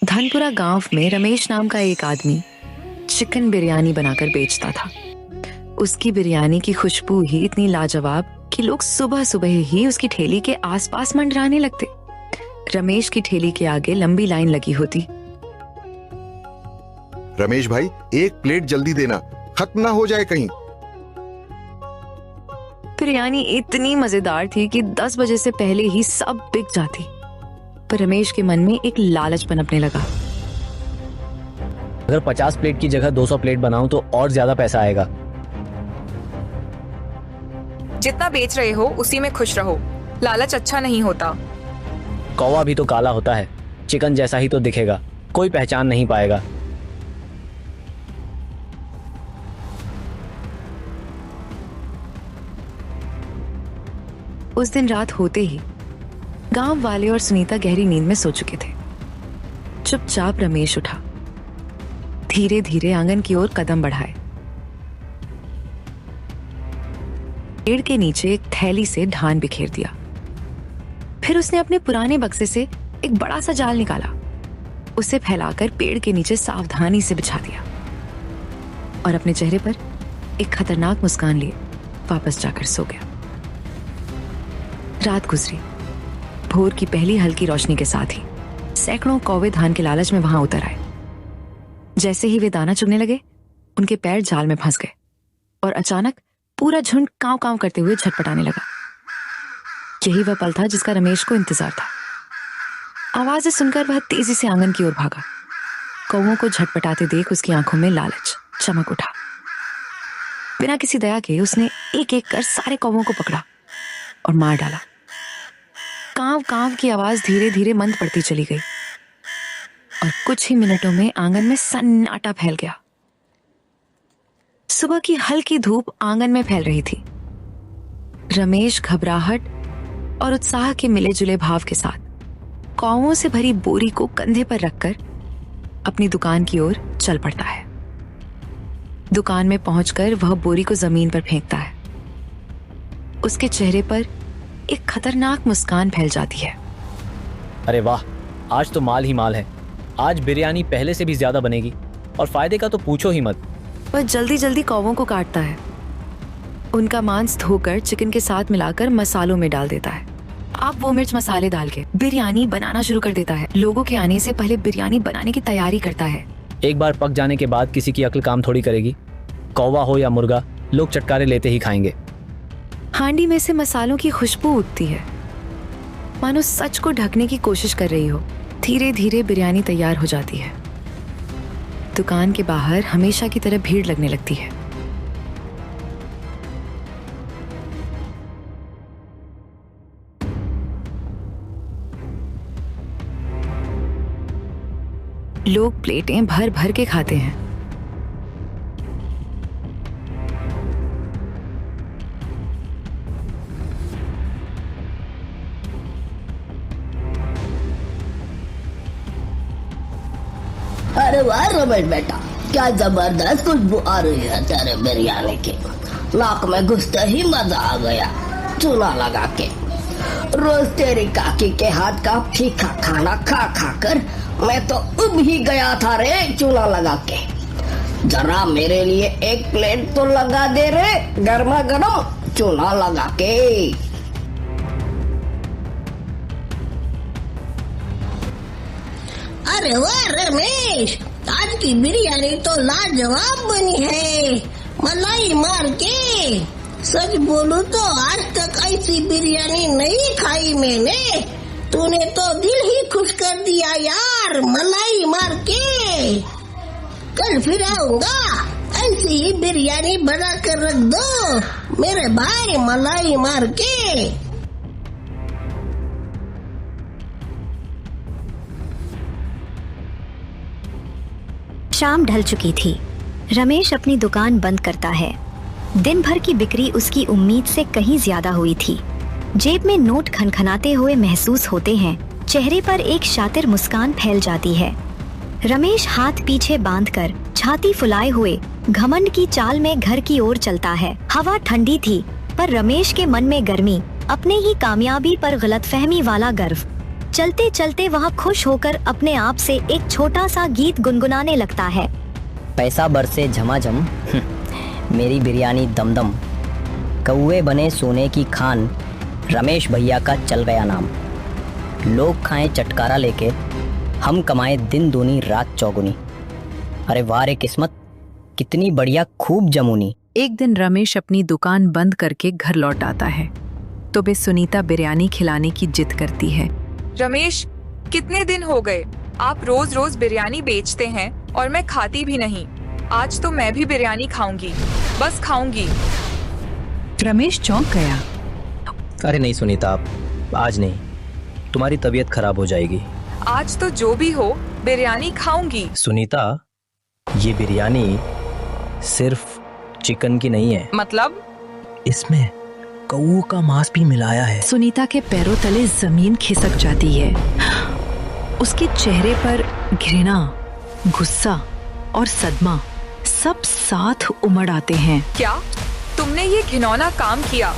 धनपुरा गांव में रमेश नाम का एक आदमी चिकन बिरयानी बनाकर बेचता था। उसकी बिरयानी की खुशबू ही इतनी लाजवाब कि लोग सुबह सुबह ही उसकी ठेली के आसपास मंडराने लगते। रमेश की ठेली के आगे लंबी लाइन लगी होती। रमेश भाई, एक प्लेट जल्दी देना, खत्म ना हो जाए कहीं। बिरयानी इतनी मजेदार थी कि 10 बजे से पहले ही सब बिक जाती। पर रमेश के मन में एक लालच पनपने लगा। अगर 50 प्लेट की जगह 200 प्लेट बनाऊं तो और ज्यादा पैसा आएगा। जितना बेच रहे हो उसी में खुश रहो, लालच अच्छा नहीं होता। कौवा भी तो काला होता है, चिकन जैसा ही तो दिखेगा, कोई पहचान नहीं पाएगा। उस दिन रात होते ही गांव वाले और सुनीता गहरी नींद में सो चुके थे। चुपचाप रमेश उठा, धीरे धीरे आंगन की ओर कदम बढ़ाए। पेड़ के नीचे एक थैली से धान बिखेर दिया। फिर उसने अपने पुराने बक्से से एक बड़ा सा जाल निकाला, उसे फैलाकर पेड़ के नीचे सावधानी से बिछा दिया और अपने चेहरे पर एक खतरनाक मुस्कान लिए वापस जाकर सो गया। रात गुजरी। भोर की पहली हल्की रोशनी के साथ ही सैकड़ों कौवे धान के लालच में वहां उतर आए। जैसे ही वे दाना चुगने लगे, उनके पैर जाल में फंस गए और अचानक पूरा झुंड कांव कांव करते हुए झटपटाने लगा। यही वह पल था जिसका रमेश को इंतजार था। आवाजें सुनकर वह तेजी से आंगन की ओर भागा। कौवों को झटपटाते देख उसकी आंखों में लालच चमक उठा। बिना किसी दया के उसने एक एक कर सारे कौवों को पकड़ा और मार डाला। कांव कांव की आवाज धीरे धीरे मंद पड़ती चली गई और कुछ ही मिनटों में आंगन में सन्नाटा फैल गया। सुबह की हल्की धूप आंगन में फैल रही थी। रमेश घबराहट और उत्साह के मिले जुले भाव के साथ कौवों से भरी बोरी को कंधे पर रखकर अपनी दुकान की ओर चल पड़ता है। दुकान में पहुंचकर वह बोरी को जमीन पर फेंकता है। उसके चेहरे पर एक खतरनाक मुस्कान फैल जाती है। अरे वाह, आज तो माल ही माल है। आज बिरयानी पहले से भी ज्यादा बनेगी और फायदे का तो पूछो ही मत। वह जल्दी जल्दी कौवों को काटता है, उनका मांस धोकर चिकन के साथ मिलाकर मसालों में डाल देता है। अब वो मिर्च मसाले डाल के बिरयानी बनाना शुरू कर देता है। लोगों के आने से पहले बिरयानी बनाने की तैयारी करता है। एक बार पक जाने के बाद किसी की अक्ल काम थोड़ी करेगी। कौवा हो या मुर्गा, लोग चटकारे लेते ही खाएंगे। हांडी में से मसालों की खुशबू उठती है, मानो सच को ढकने की कोशिश कर रही हो। धीरे धीरे बिरयानी तैयार हो जाती है। दुकान के बाहर हमेशा की तरह भीड़ लगने लगती है। लोग प्लेटें भर भर के खाते हैं। अरे वाह रमेश बेटा, क्या जबरदस्त खुशबू आ रही है तेरे बिरयानी की। नाक में घुसते ही मजा आ गया चूना लगा के। रोज तेरी काकी के हाथ का फीका खाना खा खा कर मैं तो उब ही गया था रे चूना लगा के। जरा मेरे लिए एक प्लेट तो लगा दे रे, गर्मा गर्म चूना लगा के। अरे वाह रमेश, आज की बिरयानी तो लाजवाब बनी है, मलाई मार के। सच बोलूं तो आज तक ऐसी बिरयानी नहीं खाई मैंने। तूने तो दिल ही खुश कर दिया यार, मलाई मार के। कल फिर आऊंगा, ऐसी ही बिरयानी बना कर रख दो मेरे भाई, मलाई मार के। शाम ढल चुकी थी। रमेश अपनी दुकान बंद करता है। दिन भर की बिक्री उसकी उम्मीद से कहीं ज्यादा हुई थी। जेब में नोट खनखनाते हुए महसूस होते हैं। चेहरे पर एक शातिर मुस्कान फैल जाती है। रमेश हाथ पीछे बांधकर छाती फुलाए हुए घमंड की चाल में घर की ओर चलता है। हवा ठंडी थी, पर रमेश के मन में गर्मी, अपने ही कामयाबी पर गलतफहमी वाला गर्व चलते चलते वह खुश होकर अपने आप से एक छोटा सा गीत गुनगुनाने लगता है। पैसा बरसे झमाझम, मेरी बिरयानी दमदम, कौवे बने सोने की खान, रमेश भैया का चल गया नाम। लोग खाएं चटकारा लेके, हम कमाए दिन दूनी रात चौगुनी। अरे वाह रे किस्मत, कितनी बढ़िया खूब जमुनी। एक दिन रमेश अपनी दुकान बंद करके घर लौट आता है तो बे सुनीता बिरयानी खिलाने की जिद करती है। रमेश, कितने दिन हो गए आप रोज रोज बिरयानी बेचते हैं और मैं खाती भी नहीं। आज तो मैं भी बिरयानी खाऊंगी, बस खाऊंगी। रमेश चौंक गया। अरे नहीं सुनीता, आप आज नहीं, तुम्हारी तबीयत खराब हो जाएगी। आज तो जो भी हो बिरयानी खाऊंगी। सुनीता, ये बिरयानी सिर्फ चिकन की नहीं है, मतलब? इसमें कौओं का मांस भी मिलाया है। सुनीता के पैरों तले जमीन खिसक जाती है। उसके चेहरे पर घृणा, गुस्सा और सदमा सब साथ उमड़ आते हैं। क्या तुमने ये घिनौना काम किया?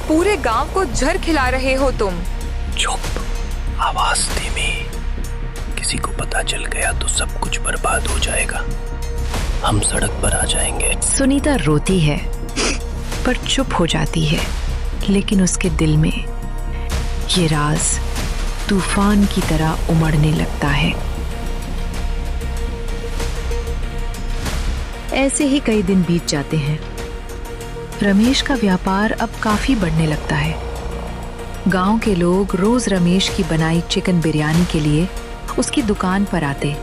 पूरे गांव को जहर खिला रहे हो तुम। चुप, आवाज धीमी। किसी को पता चल गया तो सब कुछ बर्बाद हो जाएगा। हम सड़क पर आ जाएंगे। सुनीता रोती है पर चुप हो जाती है, लेकिन उसके दिल में ये राज तूफान की तरह उमड़ने लगता है। ऐसे ही कई दिन बीत जाते हैं। रमेश का व्यापार अब काफी बढ़ने लगता है। गांव के लोग रोज रमेश की बनाई चिकन बिरयानी के लिए उसकी दुकान पर आते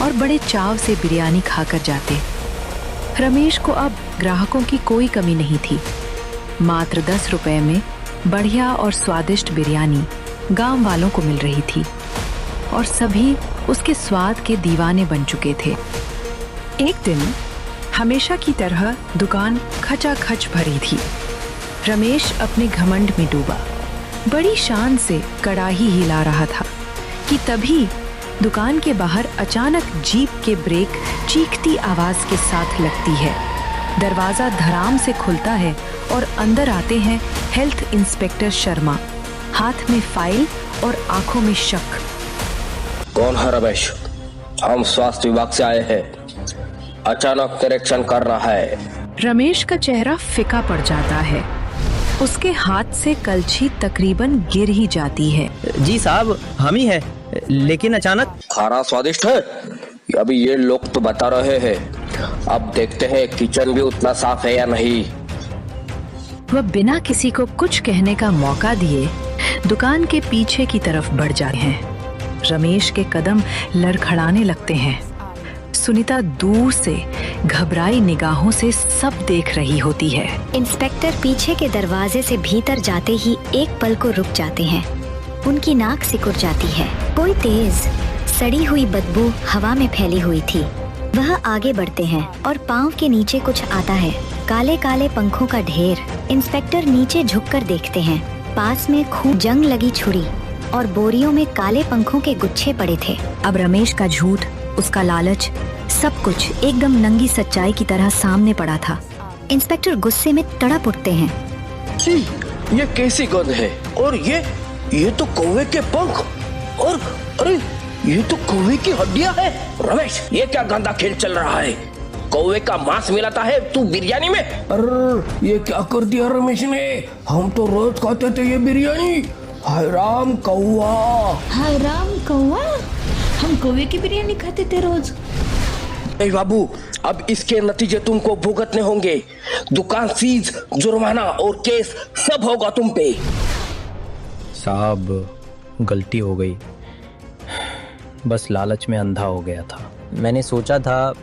और बड़े चाव से बिरयानी खाकर जाते। रमेश को अब ग्राहकों की कोई कमी नहीं थी। मात्र 10 रुपए में बढ़िया और स्वादिष्ट बिरयानी गांव वालों को मिल रही थी और सभी उसके स्वाद के दीवाने बन चुके थे। एक दिन हमेशा की तरह दुकान खचाखच भरी थी। रमेश अपने घमंड में डूबा बड़ी शान से कड़ाही हिला रहा था कि तभी दुकान के बाहर अचानक जीप के ब्रेक चीखती आवाज के साथ लगती है। दरवाजा धड़ाम से खुलता है और अंदर आते हैं हेल्थ इंस्पेक्टर शर्मा, हाथ में फाइल और आंखों में शक। कौन है रमेश? हम स्वास्थ्य विभाग से आए हैं, अचानक निरीक्षण कर रहा है। रमेश का चेहरा फीका पड़ जाता है। उसके हाथ से कलछी तकरीबन गिर ही जाती है। जी साहब, हम ही है, लेकिन अचानक। खाना स्वादिष्ट है? अभी ये लोग तो बता रहे हैं, अब देखते हैं किचन भी उतना साफ है या नहीं। वह बिना किसी को कुछ कहने का मौका दिए दुकान के पीछे की तरफ बढ़ जाते हैं। रमेश के कदम लड़खड़ाने लगते हैं। सुनीता दूर से घबराई निगाहों से सब देख रही होती है। इंस्पेक्टर पीछे के दरवाजे से भीतर जाते ही एक पल को रुक जाते हैं। उनकी नाक सिकुड़ जाती है। कोई तेज सड़ी हुई बदबू हवा में फैली हुई थी। वह आगे बढ़ते हैं और पाँव के नीचे कुछ आता है, काले काले पंखों का ढेर। इंस्पेक्टर नीचे झुककर देखते हैं। पास में खूब जंग लगी छुरी और बोरियों में काले पंखों के गुच्छे पड़े थे। अब रमेश का झूठ, उसका लालच, सब कुछ एकदम नंगी सच्चाई की तरह सामने पड़ा था। इंस्पेक्टर गुस्से में तड़प उठते हैं। जी, ये कैसी गंध है? और ये तो कौवे के पंख, और अरे ये तो कौवे की हड्डियां हैं। रमेश, ये क्या गंदा खेल चल रहा है? कौवे का मांस मिलाता है तू बिरयानी में? अरे ये क्या कर दिया रमेश ने? हम तो रोज खाते थे ये बिरयानी। हाय राम कौवा, हाय राम कौवा, हम कौवे की बिरयानी खाते थे रोज। ए बाबू, अब इसके नतीजे तुमको भुगतने होंगे। दुकान सीज, जुर्माना और केस सब होगा तुम पे। साहब, गलती हो गई, बस लालच में अंधा हो गया था। मैंने सोचा था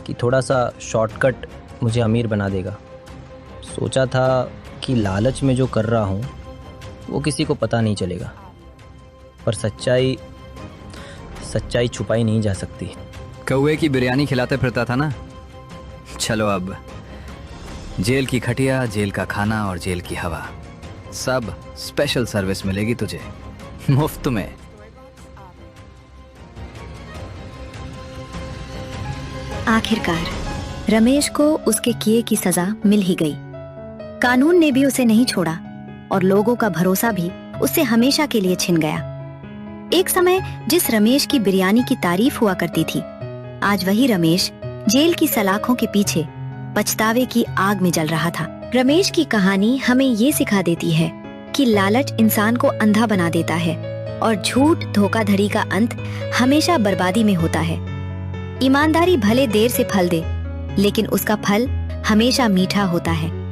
कि थोड़ा सा शॉर्टकट मुझे अमीर बना देगा। सोचा था कि लालच में जो कर रहा हूँ वो किसी को पता नहीं चलेगा, पर सच्चाई छुपाई नहीं जा सकती। कौवे की बिरयानी खिलाते फिरता था ना। चलो, अब जेल की खटिया, जेल का खाना और जेल की हवा, सब स्पेशल सर्विस मिलेगी तुझे, मुफ्त में। आखिरकार रमेश को उसके किए की सजा मिल ही गई। कानून ने भी उसे नहीं छोड़ा और लोगों का भरोसा भी उससे हमेशा के लिए छिन गया। एक समय जिस रमेश की बिरयानी की तारीफ हुआ करती थी, आज वही रमेश जेल की सलाखों के पीछे पछतावे की आग में जल रहा था। रमेश की कहानी हमें ये सिखा देती है कि लालच इंसान को अंधा बना देता है और झूठ धोखाधड़ी का अंत हमेशा बर्बादी में होता है। ईमानदारी भले देर से फल दे, लेकिन उसका फल हमेशा मीठा होता है।